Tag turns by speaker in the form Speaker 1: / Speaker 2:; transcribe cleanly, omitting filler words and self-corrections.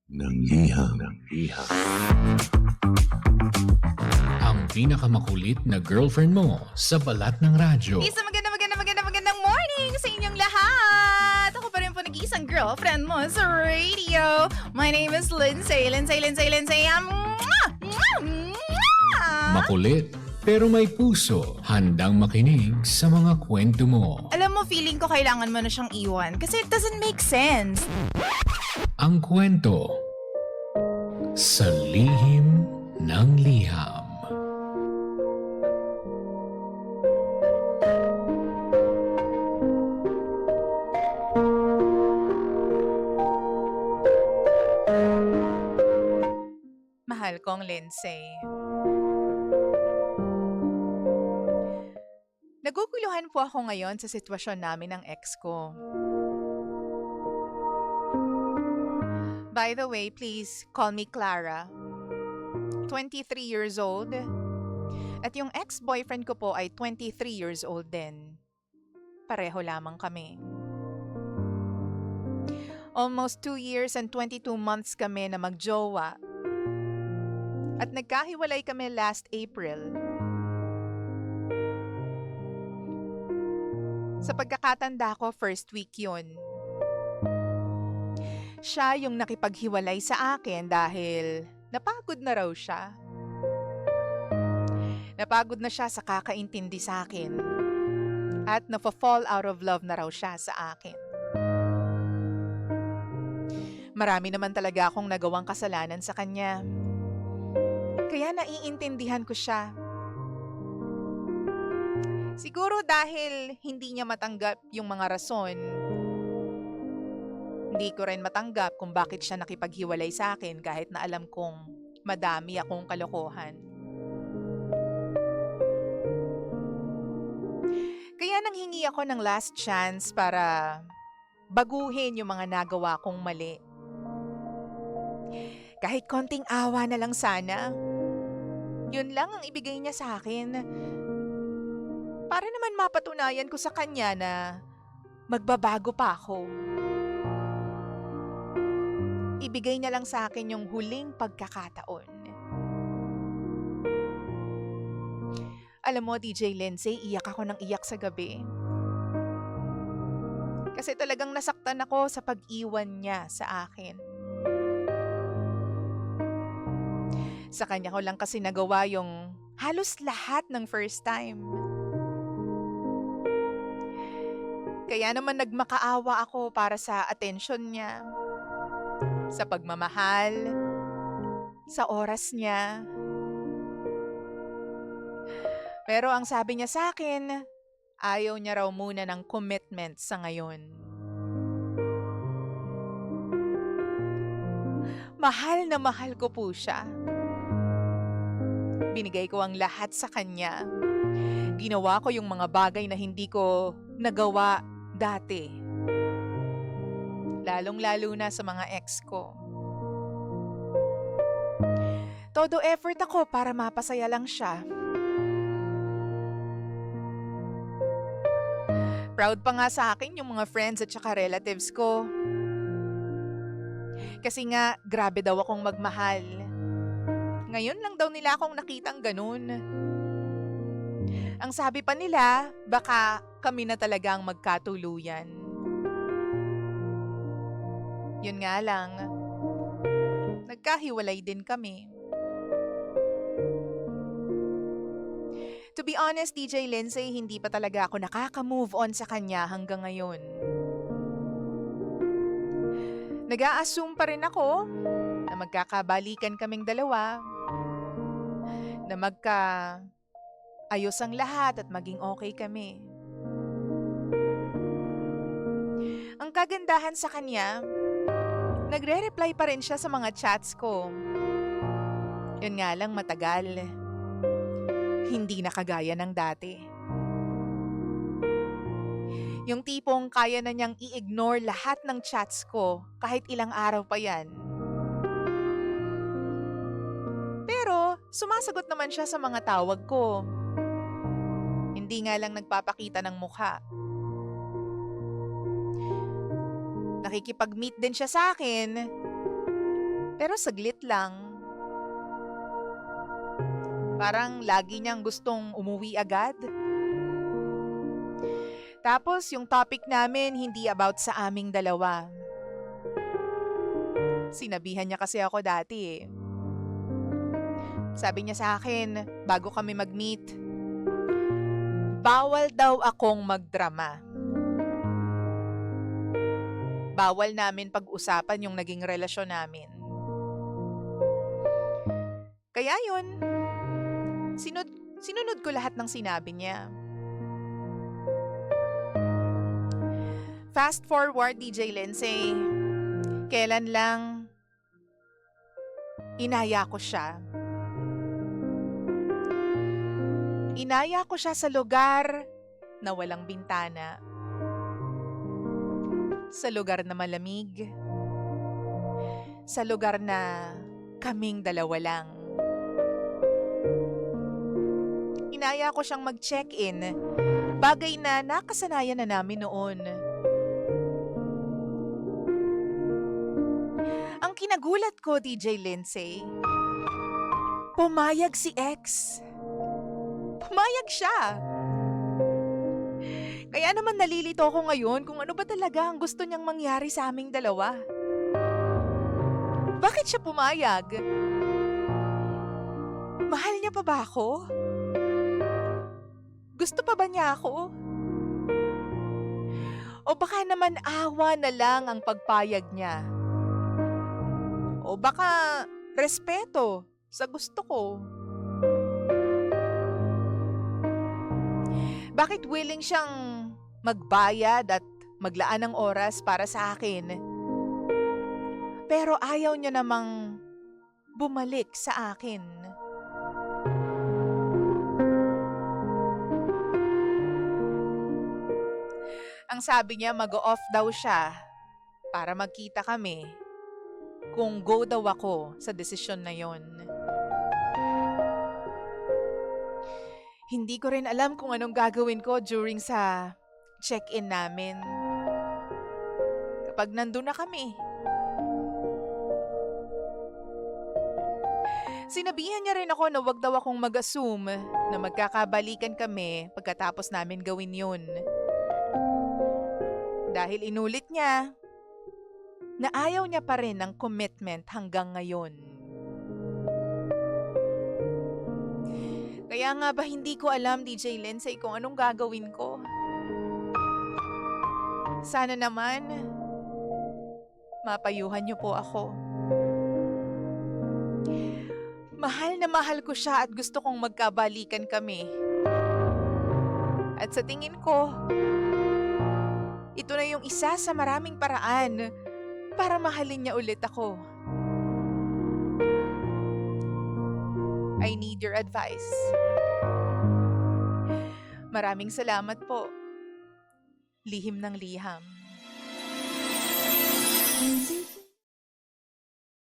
Speaker 1: ng liham.
Speaker 2: Ang pinakamakulit na girlfriend mo sa balat ng radyo.
Speaker 3: Isang magandang morning sa inyong lahat! Ako pa rin po nag-iisang girlfriend mo sa radio. My name is Lindsay.
Speaker 2: Makulit pero may puso, handang makinig sa mga kwento mo.
Speaker 3: Alam mo, feeling ko kailangan mo na siyang iwan kasi it doesn't make sense.
Speaker 2: Ang kwento sa lihim ng liham.
Speaker 3: Mahal kong Lindsay. Naguguluhan po ako ngayon sa sitwasyon namin ng ex ko. By the way, please call me Clara. 23 years old. At yung ex-boyfriend ko po ay 23 years old din. Pareho lamang kami. Almost 2 years and 22 months kami na magjowa. At nagkahiwalay kami last April. Sa pagkakatanda ko, first week yun. Siya yung nakipaghiwalay sa akin dahil napagod na raw siya. Napagod na siya sa kakaintindi sa akin. At nafa-fall out of love na raw siya sa akin. Marami naman talaga akong nagawang kasalanan sa kanya. Kaya naiintindihan ko siya. Siguro dahil hindi niya matanggap yung mga rason, hindi ko rin matanggap kung bakit siya nakipaghiwalay sa akin kahit na alam kong madami akong kalokohan. Kaya nanghingi ako ng last chance para baguhin yung mga nagawa kong mali. Kahit konting awa na lang sana. Yun lang ang ibigay niya sa akin. Para naman mapatunayan ko sa kanya na magbabago pa ako. Ibigay niya lang sa akin yung huling pagkakataon. Alam mo, DJ Lindsay, iyak ako ng iyak sa gabi. Kasi talagang nasaktan ako sa pag-iwan niya sa akin. Sa kanya ko lang kasi nagawa yung halos lahat ng first time. Kaya naman nagmakaawa ako para sa atensyon niya, sa pagmamahal, sa oras niya. Pero ang sabi niya sa akin, ayaw niya raw muna ng commitment sa ngayon. Mahal na mahal ko po siya. Binigay ko ang lahat sa kanya. Ginawa ko yung mga bagay na hindi ko nagawa dati. Lalong-lalo na sa mga ex ko. Todo effort ako para mapasaya lang siya. Proud pa nga sa akin yung mga friends at saka relatives ko. Kasi nga, grabe daw akong magmahal. Ngayon lang daw nila akong nakitang ganun. Ang sabi pa nila, baka kami na talaga ang magkatuluyan. Yun nga lang, nagkahiwalay din kami. To be honest, DJ Lindsay, hindi pa talaga ako nakaka-move on sa kanya hanggang ngayon. Nag-a-assume pa rin ako na magkakabalikan kaming dalawa, na ayos ang lahat at maging okay kami. Ang kagandahan sa kanya, nagre-reply pa rin siya sa mga chats ko. Yun nga lang matagal. Hindi na kagaya ng dati. Yung tipong kaya na niyang i-ignore lahat ng chats ko kahit ilang araw pa yan. Pero sumasagot naman siya sa mga tawag ko. Hindi nga lang nagpapakita ng mukha. Nakikipag-meet din siya sa akin. Pero saglit lang. Parang lagi niyang gustong umuwi agad. Tapos yung topic namin hindi about sa aming dalawa. Sinabihan niya kasi ako dati eh. Sabi niya sa akin, bago kami mag-meet, bawal daw akong magdrama. Bawal namin pag-usapan yung naging relasyon namin. Kaya yun, sinunod ko lahat ng sinabi niya. Fast forward, DJ Lindsay, kailan lang inaya ko siya. Inaya ko siya sa lugar na walang bintana. Sa lugar na malamig. Sa lugar na kaming dalawa lang. Inaya ko siyang mag-check-in, bagay na nakasanayan na namin noon. Ang kinagulat ko, DJ Lindsay, pumayag si ex. Pumayag siya. Kaya naman nalilito ko ngayon kung ano ba talaga ang gusto niyang mangyari sa aming dalawa. Bakit siya pumayag? Mahal niya pa ba ako? Gusto pa ba niya ako? O baka naman awa na lang ang pagpayag niya? O baka respeto sa gusto ko? Bakit willing siyang magbayad at maglaan ng oras para sa akin? Pero ayaw niya namang bumalik sa akin. Ang sabi niya mag-off daw siya para magkita kami kung go daw ako sa desisyon na yon. Hindi ko rin alam kung anong gagawin ko during sa check-in namin. Kapag nandun na kami. Sinabihan niya rin ako na wag daw akong mag-assume na magkakabalikan kami pagkatapos namin gawin yun. Dahil inulit niya na ayaw niya pa rin ng commitment hanggang ngayon. Kaya nga ba hindi ko alam, DJ Lindsay, kung anong gagawin ko? Sana naman, mapayuhan niyo po ako. Mahal na mahal ko siya at gusto kong magkabalikan kami. At sa tingin ko, ito na yung isa sa maraming paraan para mahalin niya ulit ako. I need your advice. Maraming salamat po. Lihim ng liham.